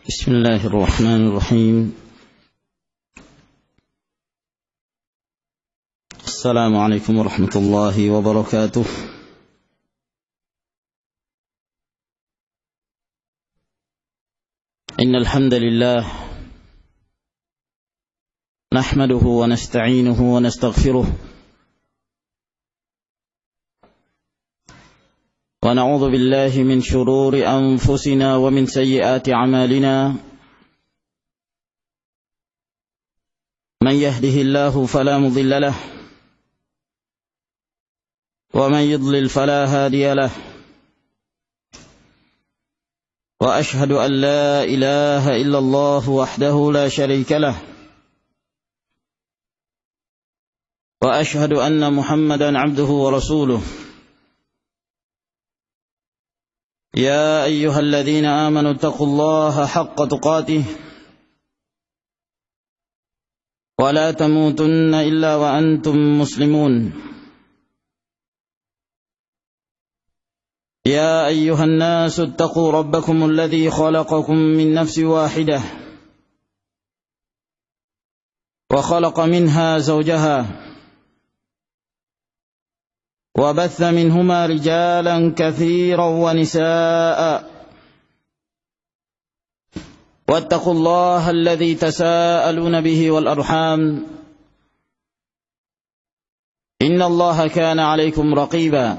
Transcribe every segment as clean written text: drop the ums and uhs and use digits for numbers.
بسم الله الرحمن الرحيم. السلام عليكم ورحمة الله وبركاته. إن الحمد لله نحمده ونستعينه ونستغفره ونعوذ بالله من شرور أنفسنا ومن سيئات أعمالنا. من يهده الله فلا مضل له ومن يضلل فلا هادي له. وأشهد أن لا إله إلا الله وحده لا شريك له. وأشهد أن محمدا عبده ورسوله. يا أيها الذين آمنوا اتقوا الله حق تقاته ولا تموتن إلا وأنتم مسلمون. يا أيها الناس اتقوا ربكم الذي خلقكم من نفس واحدة وخلق منها زوجها وبث منهما رجالا كثيرا ونساء. واتقوا الله الذي تساءلون به والأرحام إن الله كان عليكم رقيبا.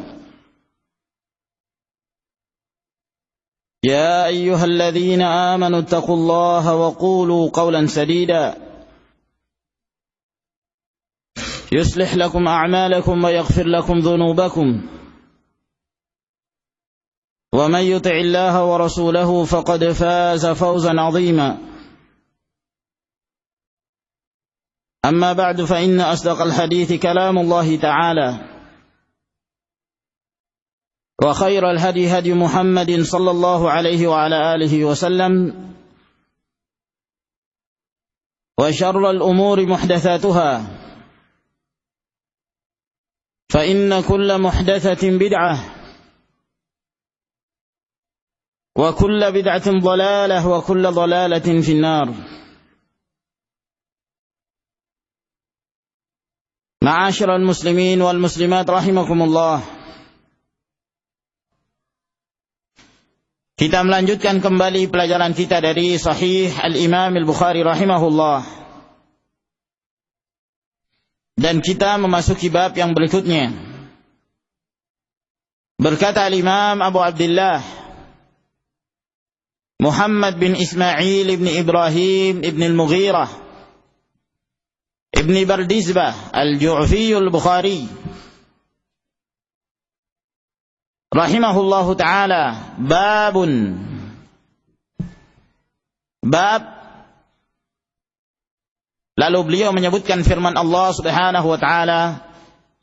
يا أيها الذين آمنوا اتقوا الله وقولوا قولا سديدا يصلح لكم أعمالكم ويغفر لكم ذنوبكم. ومن يطع الله ورسوله فقد فاز فوزا عظيما. أما بعد فإن أصدق الحديث كلام الله تعالى وخير الهدي هدي محمد صلى الله عليه وعلى آله وسلم وشر الأمور محدثاتها فإن كل محدثة بدعة وكل بدعة ضلالة وكل ضلالة في النار. معاشر المسلمين والمسلمات رحمكم الله. Kita melanjutkan kembali pelajaran kita dari Sahih Al-Imam Al-Bukhari rahimahullah. Dan kita memasuki bab yang berikutnya. Berkata Al-Imam Abu Abdullah Muhammad bin Ismail ibn Ibrahim ibn Al-Mughirah ibn Bardizbah Al-Ju'fi Al-Bukhari rahimahullahu ta'ala. Babun, bab. Lalu beliau menyebutkan firman Allah Subhanahu wa ta'ala,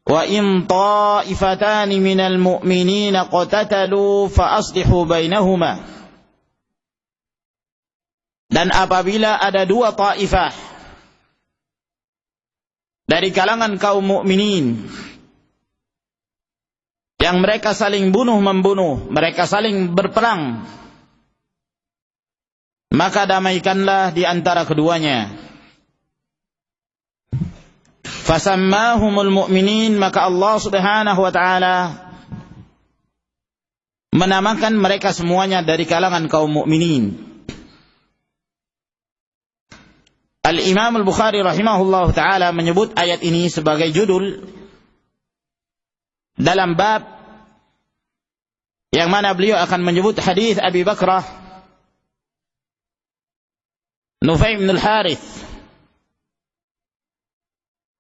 wa in ta'ifatani minal mu'minina qatatalu fa aslihu bainahuma. Dan apabila ada dua ta'ifah dari kalangan kaum mukminin yang mereka saling bunuh-membunuh, mereka saling berperang, maka damaikanlah di antara keduanya. Fasammahumul mu'minin, maka Allah Subhanahu wa ta'ala menamakan mereka semuanya dari kalangan kaum mukminin. Al-Imam Al-Bukhari rahimahullahu ta'ala menyebut ayat ini sebagai judul dalam bab yang mana beliau akan menyebut hadis Abi Bakrah Nufay bin Al-Harith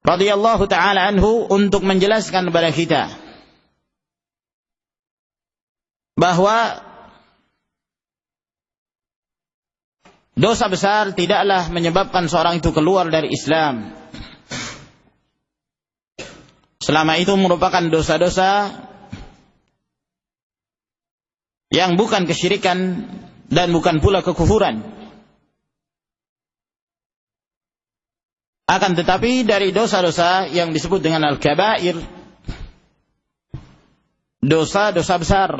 radhiyallahu ta'ala anhu, untuk menjelaskan kepada kita bahwa dosa besar tidaklah menyebabkan seorang itu keluar dari Islam selama itu merupakan dosa-dosa yang bukan kesyirikan dan bukan pula kekufuran. Akan tetapi dari dosa-dosa yang disebut dengan al-kabair, dosa-dosa besar,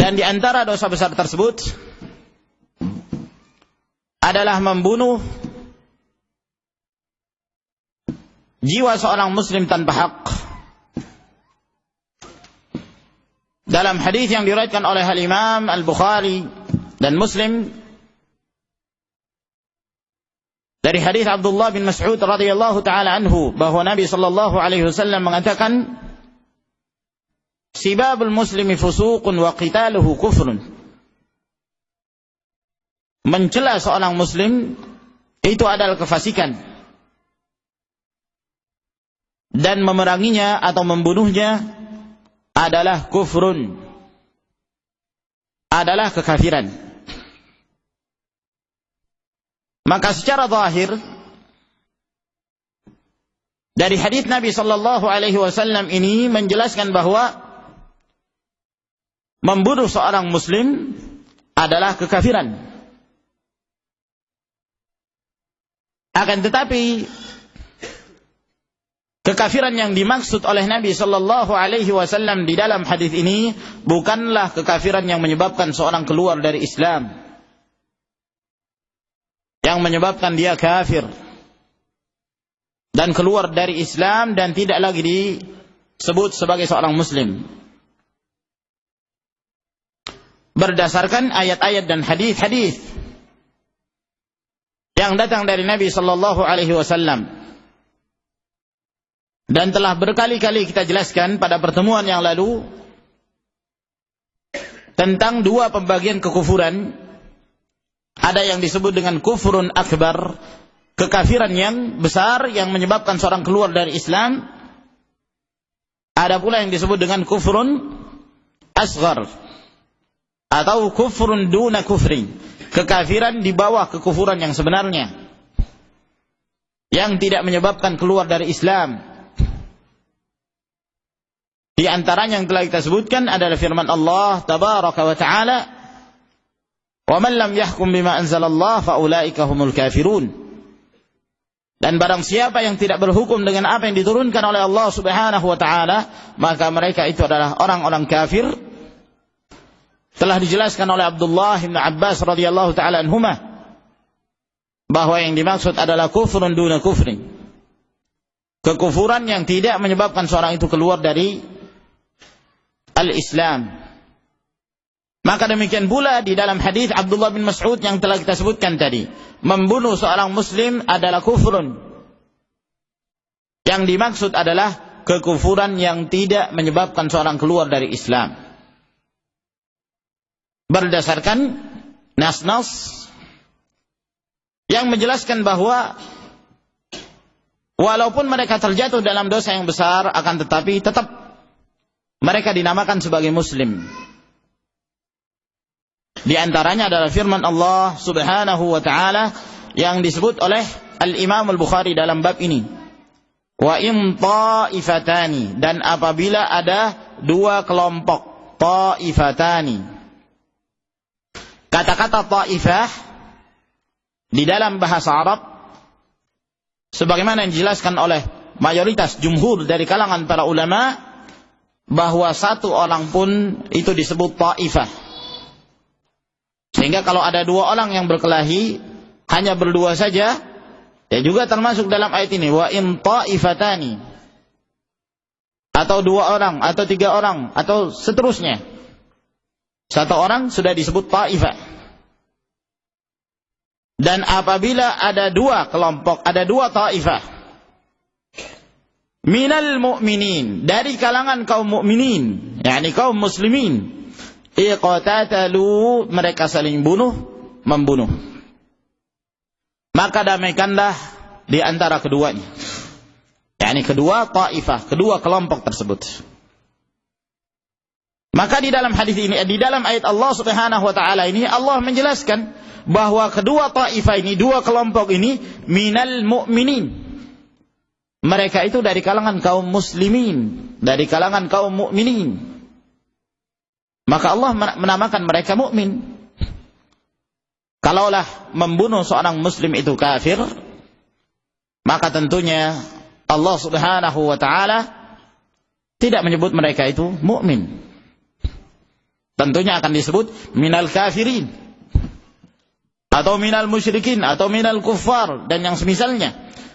Dan di antara dosa besar tersebut adalah membunuh jiwa seorang muslim tanpa hak. Dalam hadis yang diriwayatkan oleh Al-Imam Al-Bukhari dan Muslim dari hadis Abdullah bin Mas'ud radhiyallahu taala anhu bahwa Nabi sallallahu alaihi wasallam mengatakan, "Sibabul muslimi fusuqun wa qitaluhu kufrun." Mencela seorang muslim itu adalah kefasikan, dan memeranginya atau membunuhnya adalah kufrun, adalah kekafiran. Maka secara zahir dari hadis Nabi sallallahu alaihi wasallam ini menjelaskan bahwa membunuh seorang muslim adalah kekafiran. Akan tetapi kekafiran yang dimaksud oleh Nabi sallallahu alaihi wasallam di dalam hadis ini bukanlah kekafiran yang menyebabkan seorang keluar dari Islam, yang menyebabkan dia kafir dan keluar dari Islam dan tidak lagi disebut sebagai seorang muslim. Berdasarkan ayat-ayat dan hadis-hadis yang datang dari Nabi sallallahu alaihi wasallam. Dan telah berkali-kali kita jelaskan pada pertemuan yang lalu tentang dua pembagian kekufuran. Ada yang disebut dengan kufurun akbar, kekafiran yang besar yang menyebabkan seorang keluar dari Islam. Ada pula yang disebut dengan kufurun asghar atau kufurun duna kufrin, kekafiran di bawah kekufuran yang sebenarnya, yang tidak menyebabkan keluar dari Islam. Di antaranya yang telah kita sebutkan adalah firman Allah tabaraka wa ta'ala, "Wa man lam yahkum bima anzalallah fa ulaika humul kafirun." Dan barang siapa yang tidak berhukum dengan apa yang diturunkan oleh Allah Subhanahu wa taala, maka mereka itu adalah orang-orang kafir. Telah dijelaskan oleh Abdullah bin Abbas radhiyallahu taala anhuma bahwa yang dimaksud adalah kufrun duna kufrin, kekufuran yang tidak menyebabkan seorang itu keluar dari al-Islam. Maka demikian pula di dalam hadis Abdullah bin Mas'ud yang telah kita sebutkan tadi, membunuh seorang muslim adalah kufrun. Yang dimaksud adalah kekufuran yang tidak menyebabkan seorang keluar dari Islam. Berdasarkan nas-nas yang menjelaskan bahwa walaupun mereka terjatuh dalam dosa yang besar, akan tetapi tetap mereka dinamakan sebagai muslim. Di antaranya adalah firman Allah Subhanahu wa taala yang disebut oleh Al-Imam Al-Bukhari dalam bab ini. Wa in ta'ifatani, dan apabila ada dua kelompok, ta'ifatani. Kata-kata ta'ifah di dalam bahasa Arab sebagaimana yang dijelaskan oleh mayoritas jumhur dari kalangan para ulama, bahwa satu orang pun itu disebut ta'ifah. Sehingga kalau ada dua orang yang berkelahi, hanya berdua saja, ya juga termasuk dalam ayat ini, wa in ta'ifatani, atau dua orang, atau tiga orang, atau seterusnya. Satu orang sudah disebut ta'ifah. Dan apabila ada dua kelompok, ada dua ta'ifah, minal mu'minin, dari kalangan kaum mukminin, yakni kaum muslimin, iqtatalu, mereka saling membunuh, maka damaikanlah di antara keduanya, yakni kedua ta'ifah, kedua kelompok tersebut. Maka di dalam hadis ini, di dalam ayat Allah Subhanahu wa taala ini, Allah menjelaskan bahwa kedua ta'ifah ini, dua kelompok ini, minal mu'minin, mereka itu dari kalangan kaum muslimin, dari kalangan kaum mukminin. Maka Allah menamakan mereka mukmin. Kalaulah membunuh seorang muslim itu kafir, maka tentunya Allah Subhanahu wa taala tidak menyebut mereka itu mukmin. tentunya akan disebut minal kafirin, atau minal musyrikin, atau minal kuffar, dan yang semisalnya.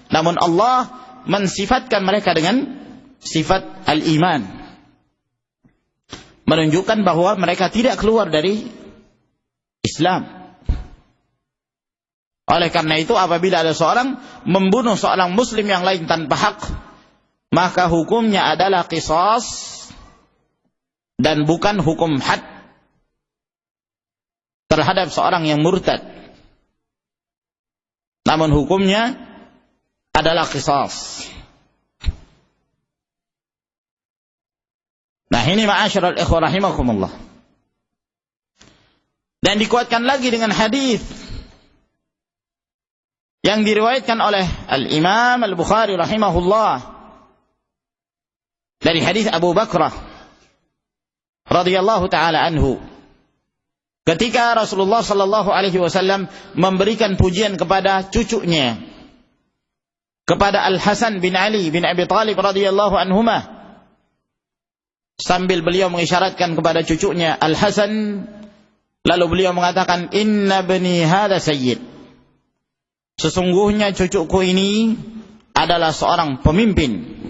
Namun Allah mensifatkan mereka dengan sifat al-iman, menunjukkan bahwa mereka tidak keluar dari Islam. Oleh karena itu, apabila ada seorang membunuh seorang muslim yang lain tanpa hak, maka hukumnya adalah qisas dan bukan hukum had terhadap seorang yang murtad. Namun hukumnya adalah qisas. Nah, ini ma'asyiral ikhwah rahimakumullah. Dan dikuatkan lagi dengan hadis yang diriwayatkan oleh Al-Imam Al-Bukhari rahimahullah dari hadis Abu Bakrah radhiyallahu taala anhu, ketika Rasulullah sallallahu alaihi wasallam memberikan pujian kepada cucunya, kepada Al-Hasan bin Ali bin Abi Thalib radhiyallahu anhuma, sambil beliau mengisyaratkan kepada cucunya Al-Hasan, lalu beliau mengatakan, inna bani hadha sayyid, sesungguhnya cucuku ini adalah seorang pemimpin.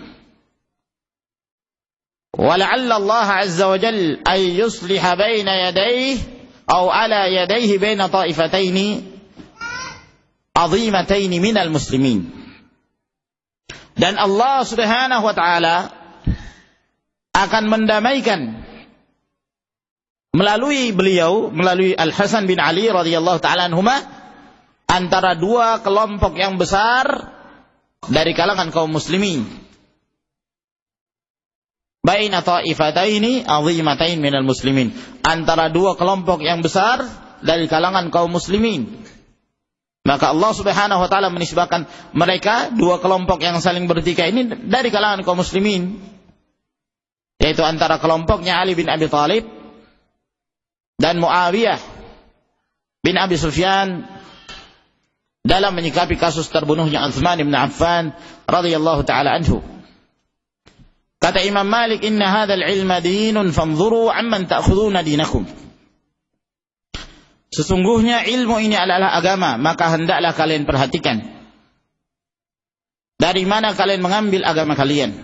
Wala'alla Allah azza wa jal ay yusliha baina yadayhi atau ala yadayhi baina ta'ifataini azimataini minal muslimin. Dan Allah subhanahu wa ta'ala akan mendamaikan melalui beliau, melalui Al-Hasan bin Ali radhiyallahu taala anhuma, antara dua kelompok yang besar dari kalangan kaum muslimin. Baina ta'ifataini azimatain minal muslimin, antara dua kelompok yang besar dari kalangan kaum muslimin. Maka Allah subhanahu wa ta'ala menisbahkan mereka, dua kelompok yang saling bertikai ini, dari kalangan kaum muslimin, yaitu antara kelompoknya Ali bin Abi Thalib dan Muawiyah bin Abi Sufyan dalam menyikapi kasus terbunuhnya Utsman bin Affan radhiyallahu taala anhu. Kata Imam Malik, inna hadzal ilma dinun fanzuru amman ta'khuduna dinakum. Sesungguhnya ilmu ini adalah agama, maka hendaklah kalian perhatikan dari mana kalian mengambil agama kalian.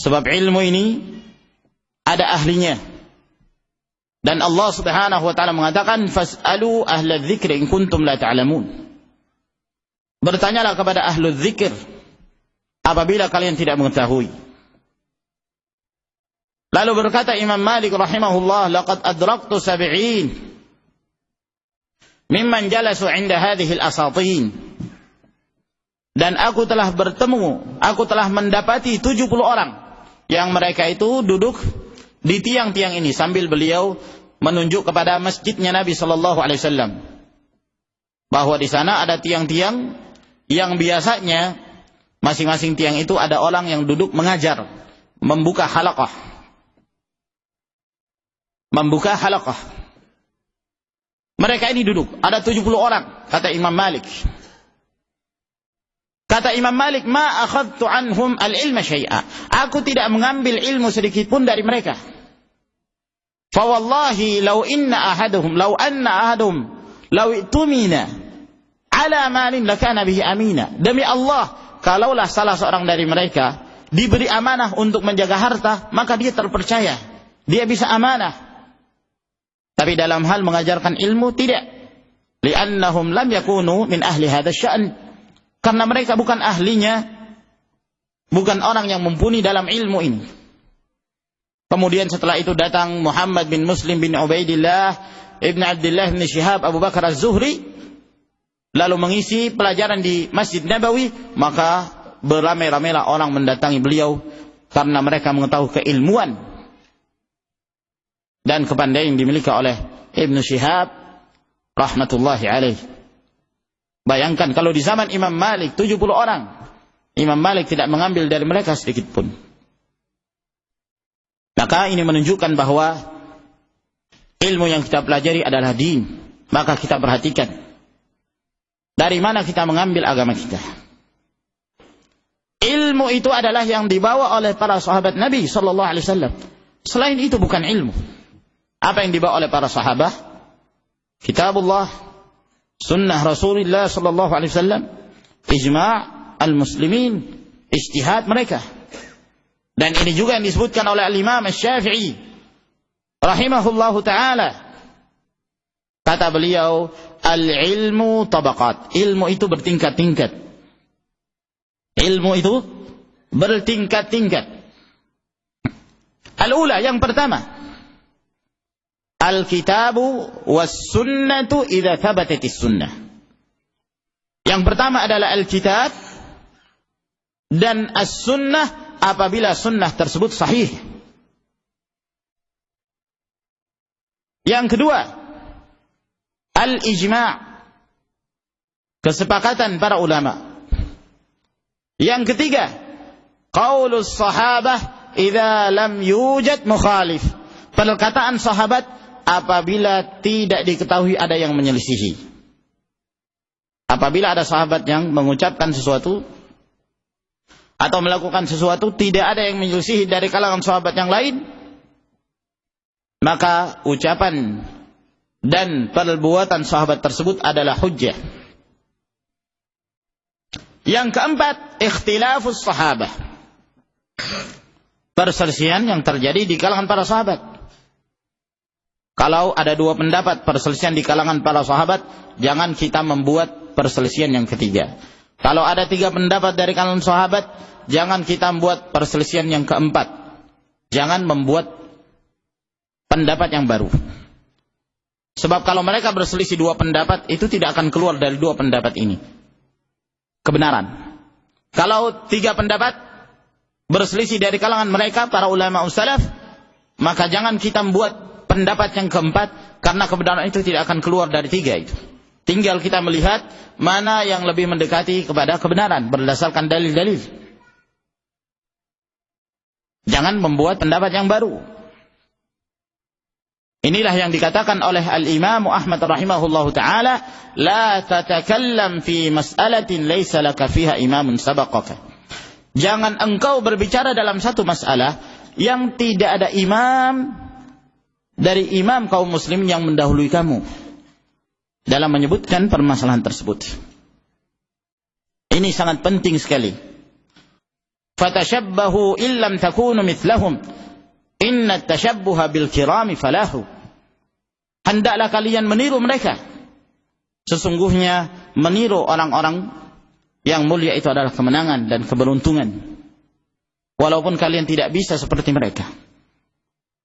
Sebab ilmu ini ada ahlinya. Dan Allah subhanahu wa ta'ala mengatakan, fas'alu ahla dzikri in kuntum la ta'lamun. Bertanyalah kepada ahlu dzikir apabila kalian tidak mengetahui. Lalu berkata Imam Malik rahimahullah, laqad adraktu 70 mimman jalasu 'inda hadhihi al-asatin. Dan aku telah bertemu, aku telah mendapati 70 orang yang mereka itu duduk di tiang-tiang ini, sambil beliau menunjuk kepada masjidnya Nabi sallallahu alaihi wasallam, bahwa di sana ada tiang-tiang yang biasanya masing-masing tiang itu ada orang yang duduk mengajar, membuka halaqah. Membuka halaqah. Mereka ini duduk, ada 70 orang, kata Imam Malik. Kata Imam Malik, ma akhadtu anhum al-ilma syai'a. Aku tidak mengambil ilmu sedikit pun dari mereka. Fa wallahi law anna ahadahum law itumina ala malin lakana bihi amina. Demi Allah, kalaulah salah seorang dari mereka diberi amanah untuk menjaga harta, maka dia terpercaya, dia bisa amanah. Tapi dalam hal mengajarkan ilmu tidak. Li'annahum lam yakunu min ahli hadzal sya'n. Karena mereka bukan ahlinya, bukan orang yang mumpuni dalam ilmu ini. Kemudian setelah itu datang Muhammad bin Muslim bin Ubaidillah ibn Abdullah bin Shihab Abu Bakar Az-Zuhri, lalu mengisi pelajaran di Masjid Nabawi. Maka beramai-ramailah orang mendatangi beliau karena mereka mengetahui keilmuan dan kepandaian yang dimiliki oleh Ibn Shihab rahmatullahi alaih. Bayangkan kalau di zaman Imam Malik 70 orang, Imam Malik tidak mengambil dari mereka sedikit pun. Maka ini menunjukkan bahwa ilmu yang kita pelajari adalah din. Maka kita perhatikan dari mana kita mengambil agama kita. Ilmu itu adalah yang dibawa oleh para sahabat Nabi sallallahu alaihi wasallam. Selain itu bukan ilmu. Apa yang dibawa oleh para sahabat? Kitabullah, sunnah Rasulullah sallallahu alaihi wasallam, ijma' al-muslimin, ijtihad mereka. Dan ini juga yang disebutkan oleh al-Imam Asy-Syafi'i rahimahullahu taala. Kata beliau, al-ilmu tabaqat. Ilmu itu bertingkat-tingkat. Ilmu itu bertingkat-tingkat. Al-ula, yang pertama, al-kitabu was-sunnatu idza thabatatis sunnah. Yang pertama adalah al-kitab dan as-sunnah apabila sunnah tersebut sahih. Yang kedua, al-ijma', kesepakatan para ulama. Yang ketiga, qaulus sahabah idza lam yujad mukhalif, perkataan sahabat apabila tidak diketahui ada yang menyelisihi. Apabila ada sahabat yang mengucapkan sesuatu atau melakukan sesuatu, tidak ada yang menyelisihi dari kalangan sahabat yang lain, maka ucapan dan perbuatan sahabat tersebut adalah hujjah. Yang keempat, ikhtilafus sahabah, perselisihan yang terjadi di kalangan para sahabat. Kalau ada dua pendapat perselisihan di kalangan para sahabat, jangan kita membuat perselisihan yang ketiga. Kalau ada tiga pendapat dari kalangan sahabat, jangan kita membuat perselisihan yang keempat. Jangan membuat pendapat yang baru. Sebab kalau mereka berselisih dua pendapat, itu tidak akan keluar dari dua pendapat ini kebenaran. Kalau tiga pendapat berselisih dari kalangan mereka, para ulama salaf, maka jangan kita membuat pendapat yang keempat, karena kebenaran itu tidak akan keluar dari tiga itu. Tinggal kita melihat mana yang lebih mendekati kepada kebenaran berdasarkan dalil-dalil. Jangan membuat pendapat yang baru. Inilah yang dikatakan oleh al-Imam Ahmad rahimahullahu ta'ala, la tatakallam fi mas'alatin laysa laka fiha imamun sabaqaka. Jangan engkau berbicara dalam satu masalah yang tidak ada imam dari imam kaum muslim yang mendahului kamu dalam menyebutkan permasalahan tersebut. Ini sangat penting sekali. Fatashabbahu illam takunu mithlahum, inna tashabbuha bil kirami falahu. Hendaklah kalian meniru mereka. Sesungguhnya meniru orang-orang yang mulia itu adalah kemenangan dan keberuntungan. Walaupun kalian tidak bisa seperti mereka,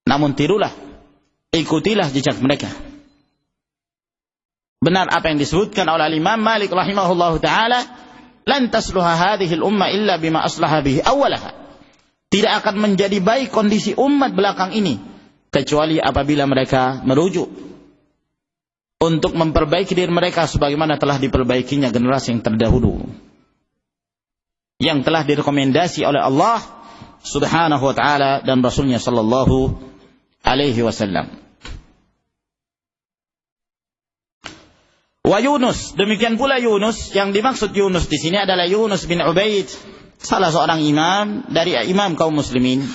namun tirulah, ikutilah jejak mereka. Benar apa yang disebutkan oleh Imam Malik rahimahullahu ta'ala, lan tasluha hadhihi al-umma illa bima aslaha bihi awwalaha. Tidak akan menjadi baik kondisi umat belakang ini kecuali apabila mereka merujuk untuk memperbaiki diri mereka sebagaimana telah diperbaikinya generasi yang terdahulu, yang telah direkomendasi oleh Allah subhanahu wa ta'ala dan Rasulnya sallallahu alaihi wasallam. Wa Yunus, demikian pula Yunus. Yang dimaksud Yunus di sini adalah Yunus bin Ubaid, salah seorang imam dari imam kaum muslimin.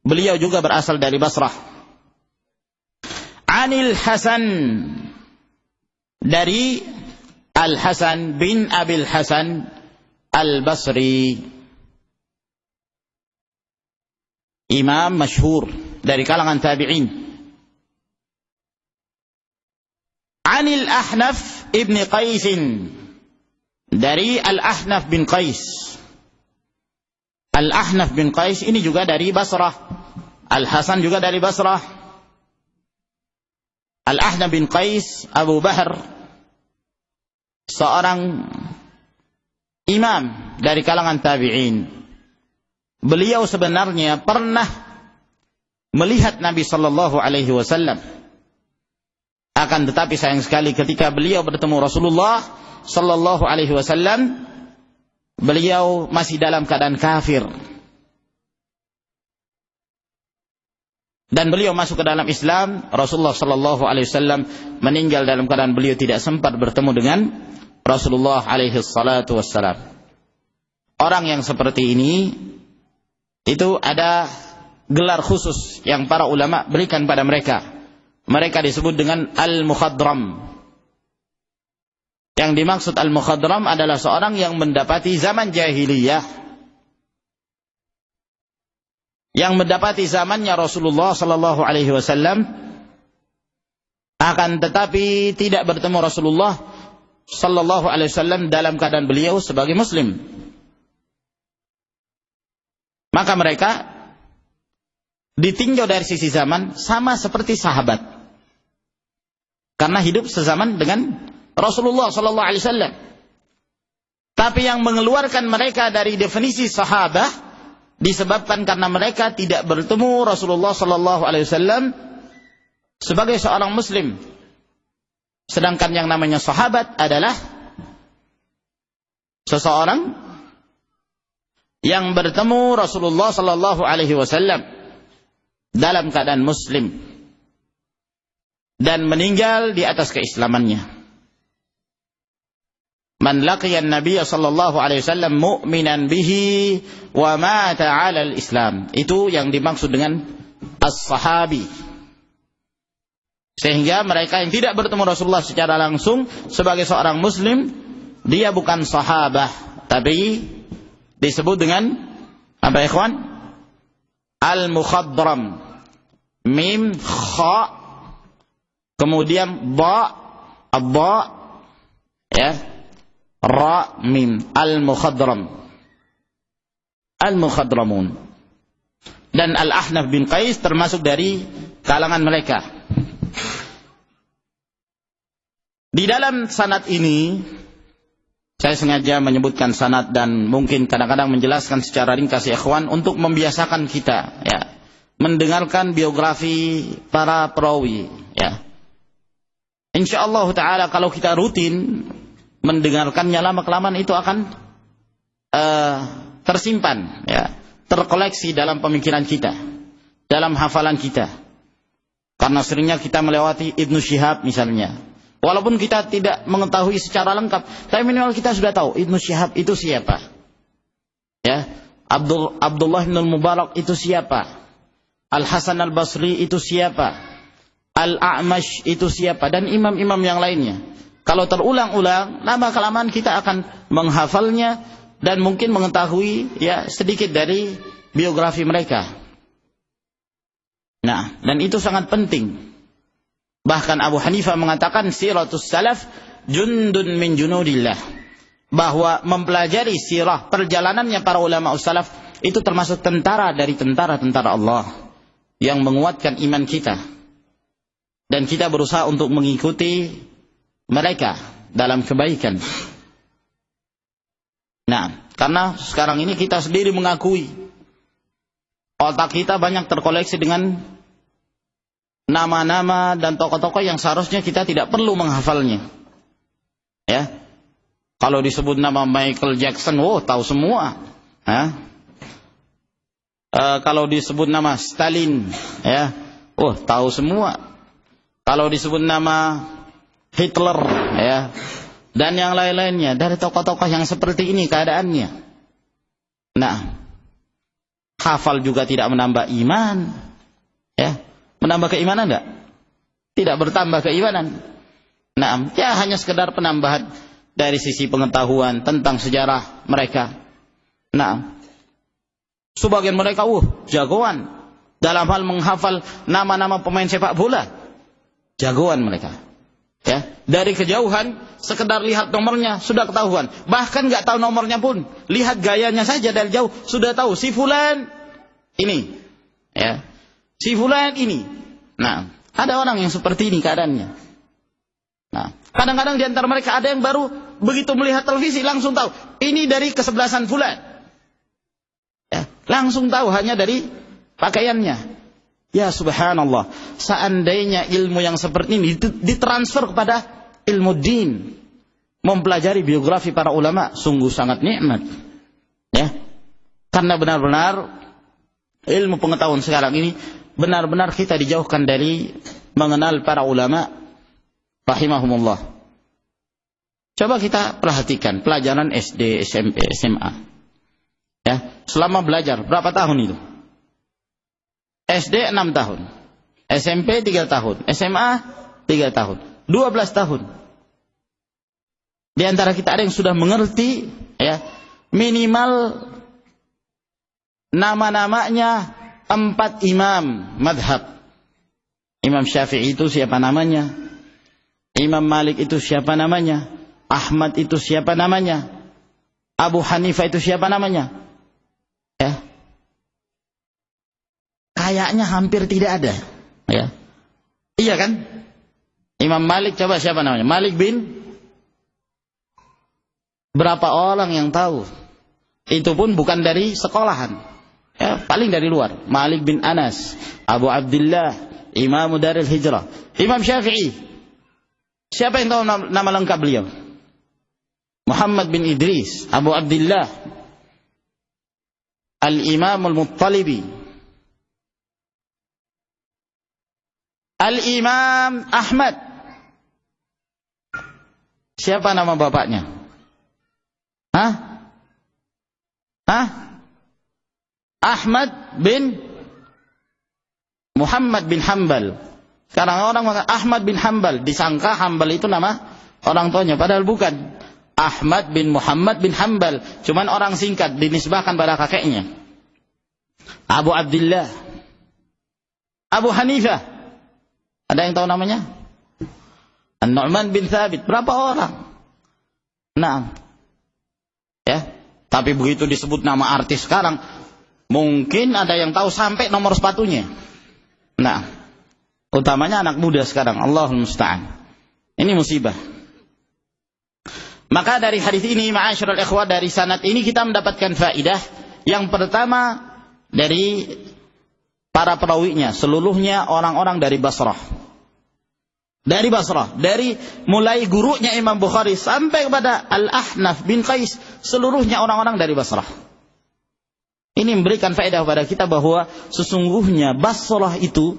Beliau juga berasal dari Basrah. Anil Hasan, dari Al-Hasan bin Abil Hasan Al-Basri, imam masyhur dari kalangan tabi'in. Anil Ahnaf ibn Qais, dari Al-Ahnaf bin Qais. Al-Ahnaf bin Qais ini juga dari Basrah. Al-Hasan juga dari Basrah. Al-Ahnaf bin Qais Abu Bahr, seorang imam dari kalangan tabi'in. Beliau sebenarnya pernah melihat Nabi sallallahu alaihi wasallam. Akan tetapi sayang sekali ketika beliau bertemu Rasulullah sallallahu alaihi wasallam, beliau masih dalam keadaan kafir. Dan beliau masuk ke dalam Islam. Rasulullah sallallahu alaihi wasallam meninggal dalam keadaan beliau tidak sempat bertemu dengan Rasulullah alaihi salatu wassalam. Orang yang seperti ini itu ada gelar khusus yang para ulama berikan pada mereka. Mereka disebut dengan al-mukhadram. Yang dimaksud al-mukhadram adalah seorang yang mendapati zaman jahiliyah, yang mendapati zamannya Rasulullah sallallahu alaihi wasallam, akan tetapi tidak bertemu Rasulullah sallallahu alaihi wasallam dalam keadaan beliau sebagai muslim. Maka mereka ditinjau dari sisi zaman sama seperti sahabat, karena hidup sezaman dengan Rasulullah sallallahu alaihi wasallam. Tapi yang mengeluarkan mereka dari definisi sahabat disebabkan karena mereka tidak bertemu Rasulullah sallallahu alaihi wasallam sebagai seorang muslim. Sedangkan yang namanya sahabat adalah seseorang yang bertemu Rasulullah sallallahu alaihi wasallam dalam keadaan muslim dan meninggal di atas keislamannya. Man laqiya an-nabiy sallallahu alaihi wasallam mu'minan bihi wa mata 'ala al-islam. Itu yang dimaksud dengan as-sahabi. Sehingga mereka yang tidak bertemu Rasulullah secara langsung sebagai seorang muslim, dia bukan sahabah, tapi disebut dengan apa ikhwan? Al-mukhadram. Mim, kha, kemudian ba, abba, ya, ra, mim, al-mukhadram, al-mukhadramun. Dan Al-Ahnaf bin Qais termasuk dari kalangan mereka. Di dalam sanad ini, saya sengaja menyebutkan sanad dan mungkin kadang-kadang menjelaskan secara ringkas ya ikhwan, untuk membiasakan kita ya mendengarkan biografi para perawi ya. Insyaallah taala kalau kita rutin mendengarkannya, lama-kelamaan itu akan tersimpan ya, terkoleksi dalam pemikiran kita, dalam hafalan kita. Karena seringnya kita melewati Ibnu Syihab misalnya, walaupun kita tidak mengetahui secara lengkap, tapi minimal kita sudah tahu Ibnu Syihab itu siapa ya, Abdullah bin Mubarak itu siapa, Al-Hasan Al-Basri itu siapa, Al-A'mash itu siapa, dan imam-imam yang lainnya. Kalau terulang-ulang, lama-kelamaan kita akan menghafalnya dan mungkin mengetahui ya sedikit dari biografi mereka. Nah, dan itu sangat penting. Bahkan Abu Hanifah mengatakan siratus salaf jundun min junudillah, bahwa mempelajari sirah, perjalanannya para ulama salaf itu termasuk tentara dari tentara-tentara Allah yang menguatkan iman kita. Dan kita berusaha untuk mengikuti mereka dalam kebaikan. Nah, karena sekarang ini kita sendiri mengakui otak kita banyak terkoleksi dengan nama-nama dan tokoh-tokoh yang seharusnya kita tidak perlu menghafalnya. Ya. Kalau disebut nama Michael Jackson, tahu semua. Ya. Kalau disebut nama Stalin, ya, tahu semua. Kalau disebut nama Hitler, ya, dan yang lain-lainnya dari tokoh-tokoh yang seperti ini keadaannya. Nah, hafal juga tidak menambah iman, ya, menambah keimanan enggak? Tidak bertambah keimanan. Nah, ya hanya sekedar penambahan dari sisi pengetahuan tentang sejarah mereka. Nah, sebagian mereka jagoan dalam hal menghafal nama-nama pemain sepak bola. Jagoan mereka. Ya, dari kejauhan sekedar lihat nomornya sudah ketahuan. Bahkan enggak tahu nomornya pun, lihat gayanya saja dari jauh sudah tahu si fulan ini. Ya. Si fulan ini. Nah, ada orang yang seperti ini keadaannya. Nah, kadang-kadang di antara mereka ada yang baru begitu melihat televisi langsung tahu ini dari kesebelasan fulan. Ya, langsung tahu hanya dari pakaiannya. Ya subhanallah, seandainya ilmu yang seperti ini ditransfer kepada ilmu din, mempelajari biografi para ulama, sungguh sangat nikmat. Ya. Karena benar-benar ilmu pengetahuan sekarang ini benar-benar kita dijauhkan dari mengenal para ulama rahimahumullah. Coba kita perhatikan pelajaran SD, SMP, SMA. Ya, selama belajar berapa tahun itu? SD 6 tahun, SMP 3 tahun, SMA 3 tahun, 12 tahun. Di antara kita ada yang sudah mengerti ya, minimal nama-namanya 4 imam madhab. Imam Syafi'i itu siapa namanya? Imam Malik itu siapa namanya? Ahmad itu siapa namanya? Abu Hanifah itu siapa namanya? Ya. Kayaknya hampir tidak ada. Ya. Iya kan? Imam Malik coba siapa namanya? Malik bin? Berapa orang yang tahu? Itu pun bukan dari sekolahan. Ya, paling dari luar. Malik bin Anas, Abu Abdullah, Imam Darul Hijrah. Imam Syafi'i. Siapa yang tahu nama lengkap beliau? Muhammad bin Idris, Abu Abdullah, Al-Imam Al-Muttalibi, Al-Imam Ahmad. Siapa nama bapaknya? Ahmad bin Muhammad bin Hanbal. Sekarang orang mengatakan Ahmad bin Hanbal, disangka Hanbal itu nama orang tuanya, padahal bukan. Ahmad bin Muhammad bin Hanbal, cuman orang singkat dinisbahkan pada kakeknya. Abu Abdullah, Abu Hanifah. Ada yang tahu namanya? An-Nu'man bin Thabit. Berapa orang? Nah, ya. Tapi begitu disebut nama artis sekarang, mungkin ada yang tahu sampai nomor sepatunya. Nah, utamanya anak muda sekarang. Allahul musta'an. Ini musibah. Maka dari hadis ini, ma'asyiral ikhwah, dari sanad ini kita mendapatkan faidah. Yang pertama, dari para perawinya, seluruhnya orang-orang dari Basrah. Dari Basrah, dari mulai gurunya Imam Bukhari sampai kepada Al-Ahnaf bin Qais, seluruhnya orang-orang dari Basrah. Ini memberikan faedah kepada kita bahwa sesungguhnya Basrah itu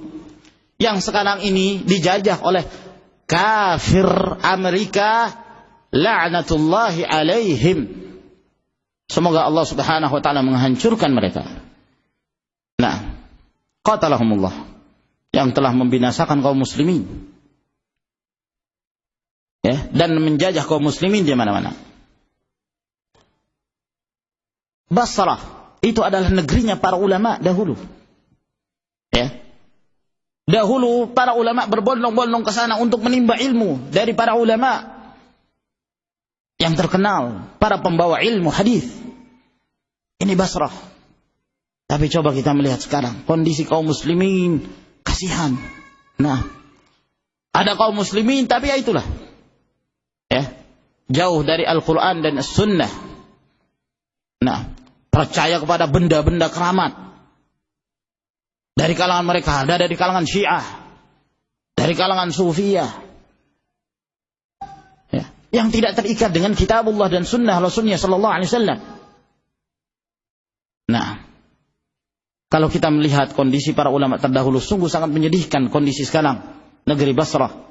yang sekarang ini dijajah oleh kafir Amerika, la'natullahi alaihim. Semoga Allah Subhanahu wa taala menghancurkan mereka. Nah, qatalahumullah, yang telah membinasakan kaum muslimin. Ya, dan menjajah kaum muslimin di mana-mana. Basrah itu adalah negerinya para ulama dahulu. Ya. Dahulu para ulama berbondong-bondong ke sana untuk menimba ilmu dari para ulama yang terkenal, para pembawa ilmu hadis. Ini Basrah. Tapi coba kita melihat sekarang kondisi kaum muslimin, kasihan. Nah, ada kaum muslimin tapi ya itulah. Ya, jauh dari Al-Quran dan As-Sunnah. Nah, percaya kepada benda-benda keramat. Dari kalangan mereka ada dari kalangan Syiah, dari kalangan Sufiyah, ya, yang tidak terikat dengan Kitabullah dan Sunnah Rasulnya Sallallahu Alaihi Wasallam. Nah, kalau kita melihat kondisi para ulama terdahulu, sungguh sangat menyedihkan kondisi sekarang negeri Basrah.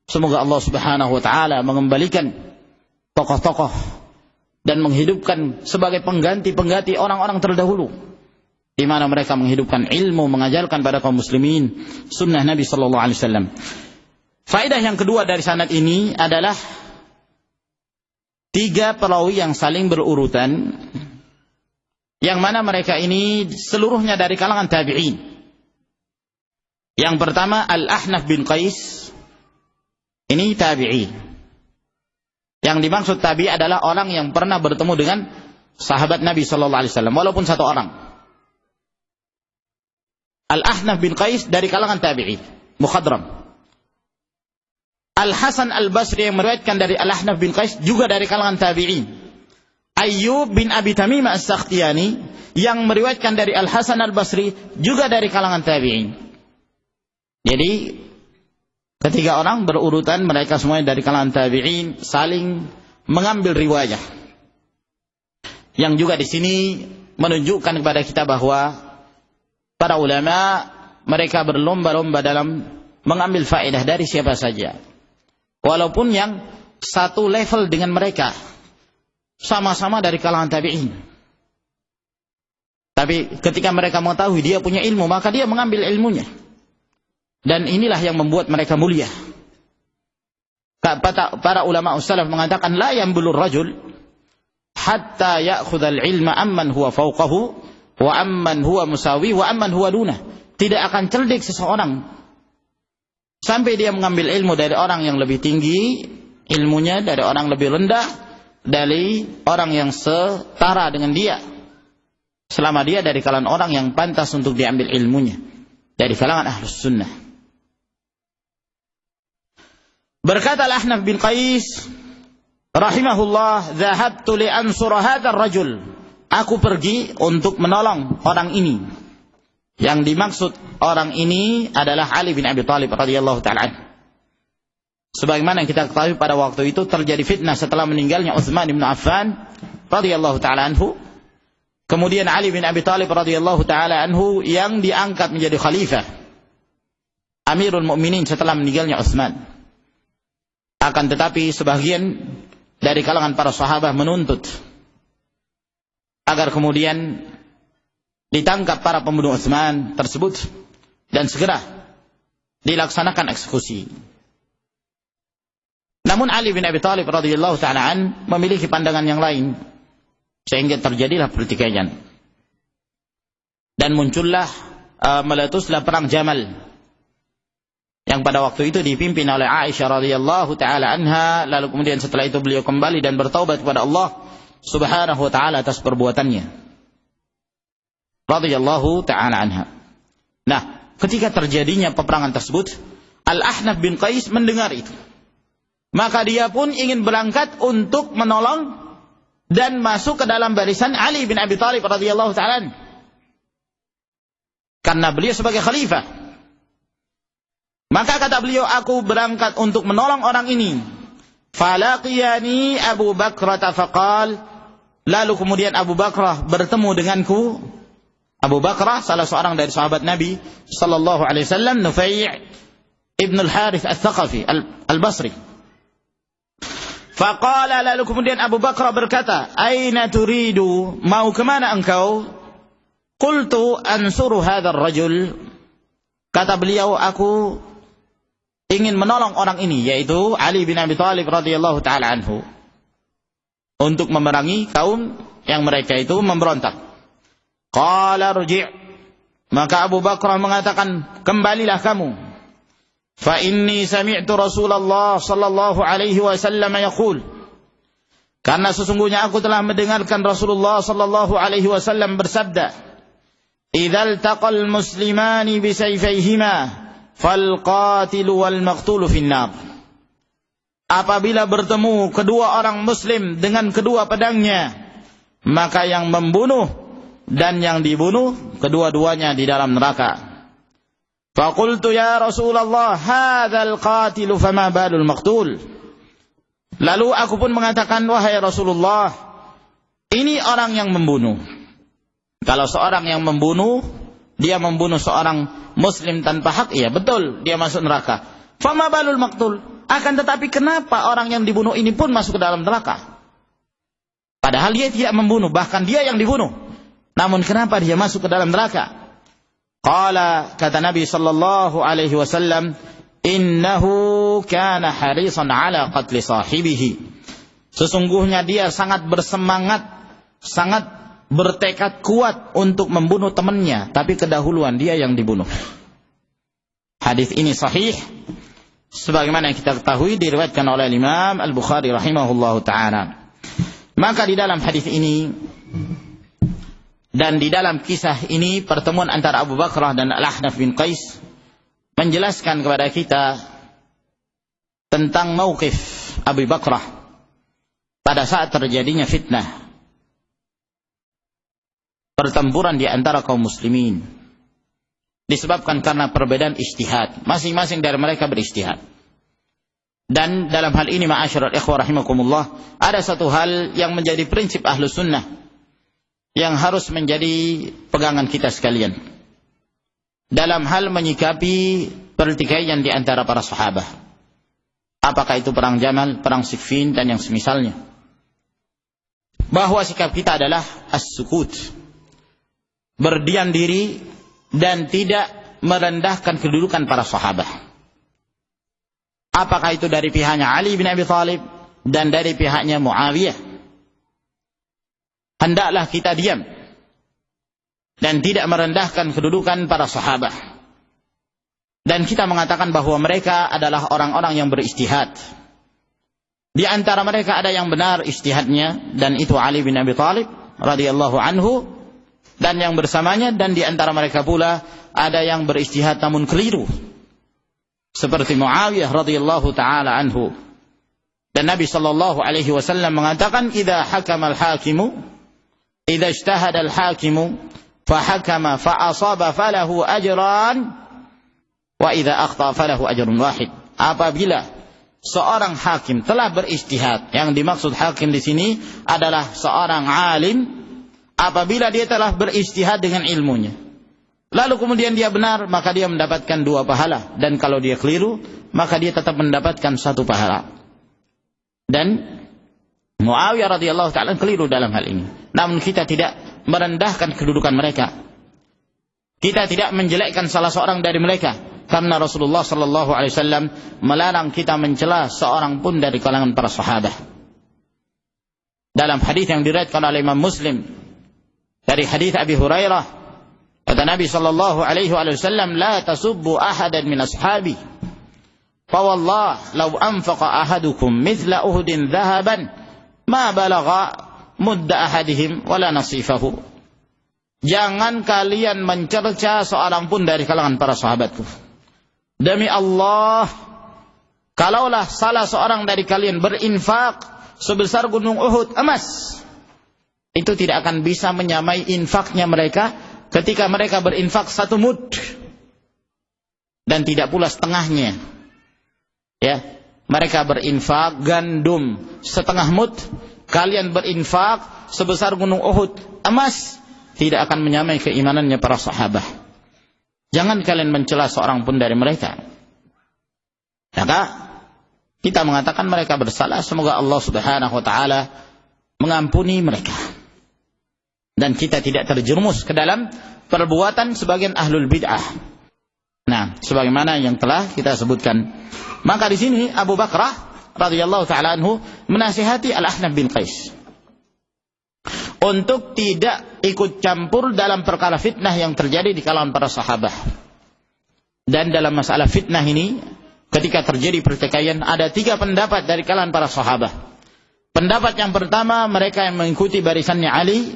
Semoga Allah Subhanahu wa taala mengembalikan tokoh-tokoh dan menghidupkan sebagai pengganti-pengganti orang-orang terdahulu, di mana mereka menghidupkan ilmu, mengajarkan pada kaum muslimin sunnah Nabi sallallahu alaihi wasallam. Faedah yang kedua dari sanad ini adalah 3 perawi yang saling berurutan, yang mana mereka ini seluruhnya dari kalangan tabi'in. Yang pertama Al-Ahnaf bin Qais. Ini tabi'i. Yang dimaksud tabi'i adalah orang yang pernah bertemu dengan sahabat Nabi sallallahu alaihi wasallam, walaupun satu orang. Al-Ahnaf bin Qais dari kalangan tabi'i, mukhadram. Al-Hasan Al-Basri yang meriwayatkan dari Al-Ahnaf bin Qais juga dari kalangan tabi'in. Ayyub bin Abi Tamim As-Sakhtiyani yang meriwayatkan dari Al-Hasan Al-Basri juga dari kalangan tabi'in. Jadi ketiga orang berurutan, mereka semuanya dari kalangan tabi'in, saling mengambil riwayah. Yang juga di sini menunjukkan kepada kita bahwa para ulama mereka berlomba-lomba dalam mengambil faedah dari siapa saja. Walaupun yang satu level dengan mereka, sama-sama dari kalangan tabi'in. Tapi ketika mereka mengetahui dia punya ilmu, maka dia mengambil ilmunya. Dan inilah yang membuat mereka mulia. Para ulama salaf mengatakan la yanbulur rajul hatta ya'khudhal ilma amman huwa fawqahu wa amman huwa musawi wa amman huwa dunah. Tidak akan cerdik seseorang sampai dia mengambil ilmu dari orang yang lebih tinggi ilmunya, dari orang lebih rendah, dari orang yang setara dengan dia, selama dia dari kalangan orang yang pantas untuk diambil ilmunya, dari kalangan ahlus sunnah. Berkata Al-Ahnaf bin Qais rahimahullah, "Dhahabtu li ansura hadzal rajul." Aku pergi untuk menolong orang ini. Yang dimaksud orang ini adalah Ali bin Abi Thalib radhiyallahu taala anhu. Sebagaimana kita ketahui pada waktu itu terjadi fitnah setelah meninggalnya Utsman bin Affan radhiyallahu taala anhu. Kemudian Ali bin Abi Thalib radhiyallahu taala anhu yang diangkat menjadi khalifah, Amirul Mukminin setelah meninggalnya Utsman. Akan tetapi sebagian dari kalangan para sahabat menuntut agar kemudian ditangkap para pembunuh Utsman tersebut dan segera dilaksanakan eksekusi. Namun Ali bin Abi Thalib radhiyallahu taala an memiliki pandangan yang lain, sehingga terjadilah pertikaian. Dan meletuslah perang Jamal, yang pada waktu itu dipimpin oleh Aisyah radhiyallahu taala anha. Lalu kemudian setelah itu beliau kembali dan bertaubat kepada Allah Subhanahu wa taala atas perbuatannya, radhiyallahu taala anha. Nah, ketika terjadinya peperangan tersebut, Al-Ahnaf bin Qais mendengar itu. Maka dia pun ingin berangkat untuk menolong dan masuk ke dalam barisan Ali bin Abi Thalib radhiyallahu taala, karena beliau sebagai khalifah. Maka kata beliau, aku berangkat untuk menolong orang ini. Falaqiyani Abu Bakrah faqal, lalu kemudian Abu Bakrah bertemu denganku. Abu Bakrah salah seorang dari sahabat Nabi sallallahu alaihi wasallam, Nufai' ibn al-Harith al-Thaqafi al-Basri. Faqala, lalu kemudian Abu Bakrah berkata, aina turidu, mau kemana engkau? Qultu ansuru hadzal rajul. Kata beliau, aku ingin menolong orang ini, yaitu Ali bin Abi Thalib radhiyallahu taala anhu, untuk memerangi kaum yang mereka itu memberontak. Qala rji', maka Abu Bakrah mengatakan, kembalilah kamu. Fa inni sami'tu Rasulullah sallallahu alaihi wasallam yaqul, karena sesungguhnya aku telah mendengarkan Rasulullah sallallahu alaihi wasallam bersabda, idzal taqal muslimani bisayfayhima fal qatilu wal maqtulu finnar. Apabila bertemu kedua orang muslim dengan kedua pedangnya, maka yang membunuh dan yang dibunuh kedua-duanya di dalam neraka. Faqultu ya Rasulullah, hadzal qatilu fama balul maqtul. Lalu aku pun mengatakan, wahai Rasulullah, ini orang yang membunuh. Kalau seorang yang membunuh, dia membunuh seorang muslim tanpa hak, iya betul, dia masuk neraka. Fama balul maqtul. Akan tetapi kenapa orang yang dibunuh ini pun masuk ke dalam neraka? Padahal dia tidak membunuh, bahkan dia yang dibunuh. Namun kenapa dia masuk ke dalam neraka? Qala, kata Nabi sallallahu alaihi wasallam, innahu kana harisan ala qatli sahibihi. Sesungguhnya dia sangat bersemangat, sangat bertekad kuat untuk membunuh temannya, tapi kedahuluan dia yang dibunuh. Hadis ini sahih, sebagaimana yang kita ketahui diriwayatkan oleh Imam Al-Bukhari rahimahullahu taala. Maka di dalam hadis ini dan di dalam kisah ini, pertemuan antara Abu Bakrah dan Al-Ahnaf bin Qais menjelaskan kepada kita tentang mauqif Abu Bakrah pada saat terjadinya fitnah, pertempuran di antara kaum muslimin, disebabkan karena perbedaan ijtihad. Masing-masing dari mereka berijtihad. Dan dalam hal ini, ma'asyiral ikhwah rahimakumullah, ada satu hal yang menjadi prinsip Ahlus Sunnah yang harus menjadi pegangan kita sekalian dalam hal menyikapi pertikaian di antara para sahabat. Apakah itu perang Jamal, perang Siffin, dan yang semisalnya. Bahwa sikap kita adalah as-sukut, berdiam diri dan tidak merendahkan kedudukan para sahabat. Apakah itu dari pihaknya Ali bin Abi Thalib dan dari pihaknya Muawiyah. Hendaklah kita diam dan tidak merendahkan kedudukan para sahabat. Dan kita mengatakan bahwa mereka adalah orang-orang yang berijtihad. Di antara mereka ada yang benar ijtihadnya, dan itu Ali bin Abi Thalib radhiyallahu anhu, dan yang bersamanya, dan di antara mereka pula ada yang berijtihad namun keliru, seperti Muawiyah radhiyallahu taala anhu. Dan Nabi sallallahu alaihi wasallam mengatakan, "Idza hakama al-hakimu, idza ijtahada al-hakimu fa hakama fa asaba falahu ajran wa idza akhta falahu ajrun wahid." Apabila seorang hakim telah berijtihad, yang dimaksud hakim di sini adalah seorang alim, apabila dia telah berijtihad dengan ilmunya, lalu kemudian dia benar, maka dia mendapatkan 2 pahala, dan kalau dia keliru, maka dia tetap mendapatkan 1 pahala. Dan Muawiyah radhiyallahu ta'ala keliru dalam hal ini. Namun kita tidak merendahkan kedudukan mereka. Kita tidak menjelekkan salah seorang dari mereka, karena Rasulullah sallallahu alaihi wasallam melarang kita mencela seorang pun dari kalangan para sahabat. Dalam hadis yang diriwayatkan oleh Imam Muslim dari hadis Abi Hurairah, kata Nabi sallallahu alaihi wasallam, "La tasubbu ahadan min ashabi, fa wallah law anfaqa ahadukum mithla Uhudin dhahaban ma balagha mudda ahadihim wala nasifahu." Jangan kalian mencerca seorang pun dari kalangan para sahabatku. Demi Allah, kalaulah salah seorang dari kalian berinfak sebesar gunung Uhud emas, itu tidak akan bisa menyamai infaknya mereka ketika mereka berinfak 1 mud, dan tidak pula setengahnya. Ya, mereka berinfak gandum 1/2 mud, kalian berinfak sebesar gunung Uhud emas, tidak akan menyamai keimanannya para sahabat. Jangan kalian mencela seorang pun dari mereka. Maka kita mengatakan mereka bersalah, semoga Allah Subhanahu wa taala mengampuni mereka. Dan kita tidak terjerumus ke dalam perbuatan sebagian ahlul bid'ah. Nah, sebagaimana yang telah kita sebutkan. Maka di sini Abu Bakrah radhiyallahu taala anhu menasihati Al-Ahnaf bin Qais untuk tidak ikut campur dalam perkara fitnah yang terjadi di kalangan para sahabat. Dan dalam masalah fitnah ini, ketika terjadi pertikaian, ada 3 pendapat dari kalangan para sahabat. Pendapat yang pertama, mereka yang mengikuti barisannya Ali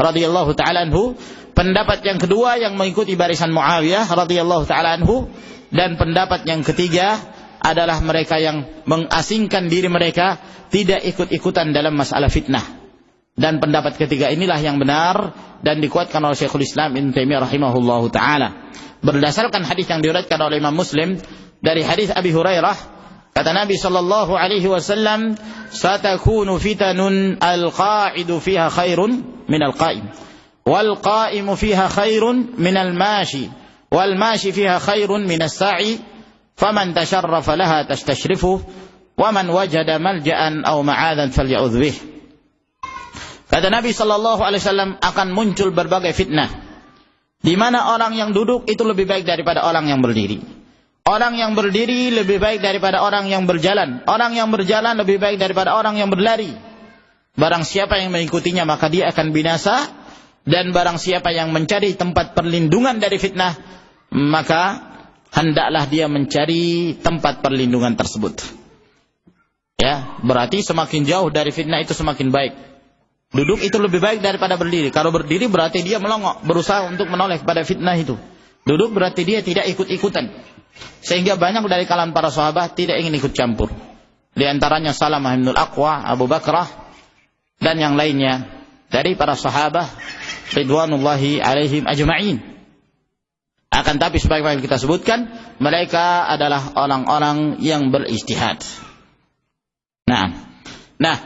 radhiyallahu taala anhu. Pendapat yang kedua, yang mengikuti barisan Muawiyah radhiyallahu taala anhu. Dan pendapat yang ketiga adalah mereka yang mengasingkan diri mereka, tidak ikut-ikutan dalam masalah fitnah. Dan pendapat ketiga inilah yang benar dan dikuatkan oleh Syekhul Islam Ibnu Taimiyah rahimahullahu taala. Berdasarkan hadis yang diriwayatkan oleh Imam Muslim dari hadis Abi Hurairah, kata Nabi sallallahu alaihi wasallam, "Satakunu fitanun al-qa'idu fiha khairun min al-qa'im, wal qa'imu fiha khairun min al-mashi, wal mashi fiha khairun min as-sa'i, faman tasharrafa laha tastashrifu, wa man wajada malja'an aw ma'adan falya'udh bih." Kata Nabi sallallahu alaihi wasallam, akan muncul berbagai fitnah di mana orang yang duduk itu lebih baik daripada orang yang berdiri. Orang yang berdiri lebih baik daripada orang yang berjalan. Orang yang berjalan lebih baik daripada orang yang berlari. Barang siapa yang mengikutinya maka dia akan binasa, dan barang siapa yang mencari tempat perlindungan dari fitnah, maka hendaklah dia mencari tempat perlindungan tersebut. Ya, berarti semakin jauh dari fitnah itu semakin baik. Duduk itu lebih baik daripada berdiri. Kalau berdiri berarti dia melongok, berusaha untuk menoleh kepada fitnah itu. Duduk berarti dia tidak ikut-ikutan. Sehingga banyak dari kalangan para sahabat tidak ingin ikut campur. Di antaranya Salamah bin Al-Aqwa, Abu Bakrah, dan yang lainnya dari para sahabat ridwanullahi alaihim ajma'in. Akan tapi sebagaimana kita sebutkan, mereka adalah orang-orang yang berijtihad. Nah,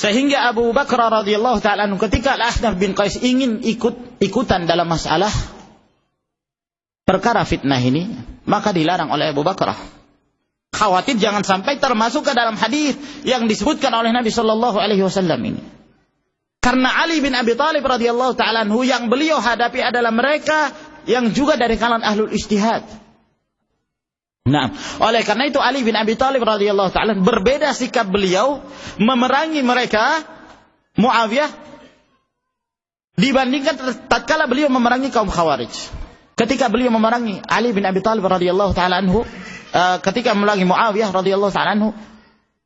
sehingga Abu Bakar radhiyallahu taala ketika Al-Ahnaf bin Qais ingin ikutan dalam masalah perkara fitnah ini, maka dilarang oleh Abu Bakar. Khawatir jangan sampai termasuk ke dalam hadis yang disebutkan oleh Nabi sallallahu alaihi wasallam ini. Karena Ali bin Abi Thalib radhiyallahu taala anhu yang beliau hadapi adalah mereka yang juga dari kalangan ahlul ijtihad. Nah, oleh karena itu Ali bin Abi Thalib radhiyallahu taala berbeda sikap beliau memerangi mereka Muawiyah dibandingkan tatkala beliau memerangi kaum Khawarij. Ketika beliau memerangi Ali bin Abi Thalib radhiyallahu taala anhu, ketika memerangi Muawiyah radhiyallahu taala anhu,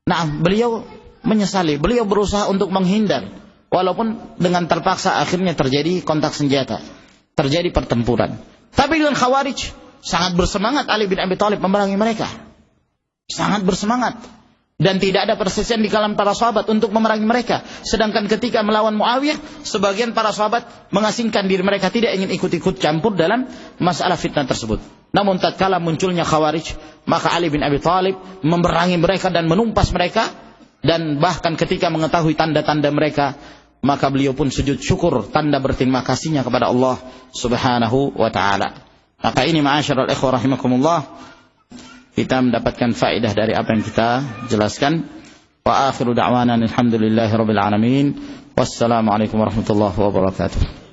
nah beliau menyesali, beliau berusaha untuk menghindar, walaupun dengan terpaksa akhirnya terjadi kontak senjata, terjadi pertempuran. Tapi dengan Khawarij sangat bersemangat Ali bin Abi Thalib memerangi mereka. Sangat bersemangat. Dan tidak ada persisian di kalangan para sahabat untuk memerangi mereka. Sedangkan ketika melawan Muawiyah, sebagian para sahabat mengasingkan diri mereka, tidak ingin ikut-ikut campur dalam masalah fitnah tersebut. Namun tatkala munculnya Khawarij, maka Ali bin Abi Thalib memerangi mereka dan menumpas mereka. Dan bahkan ketika mengetahui tanda-tanda mereka, maka beliau pun sujud syukur, tanda berterima kasihnya kepada Allah Subhanahu wa ta'ala. Maka ini ma'asyiral ikhwah rahimakumullah, kita mendapatkan faedah dari apa yang kita jelaskan. Wa akhiru da'wana alhamdulillahi rabbil alamin. Wassalamu alaikum warahmatullahi wabarakatuh.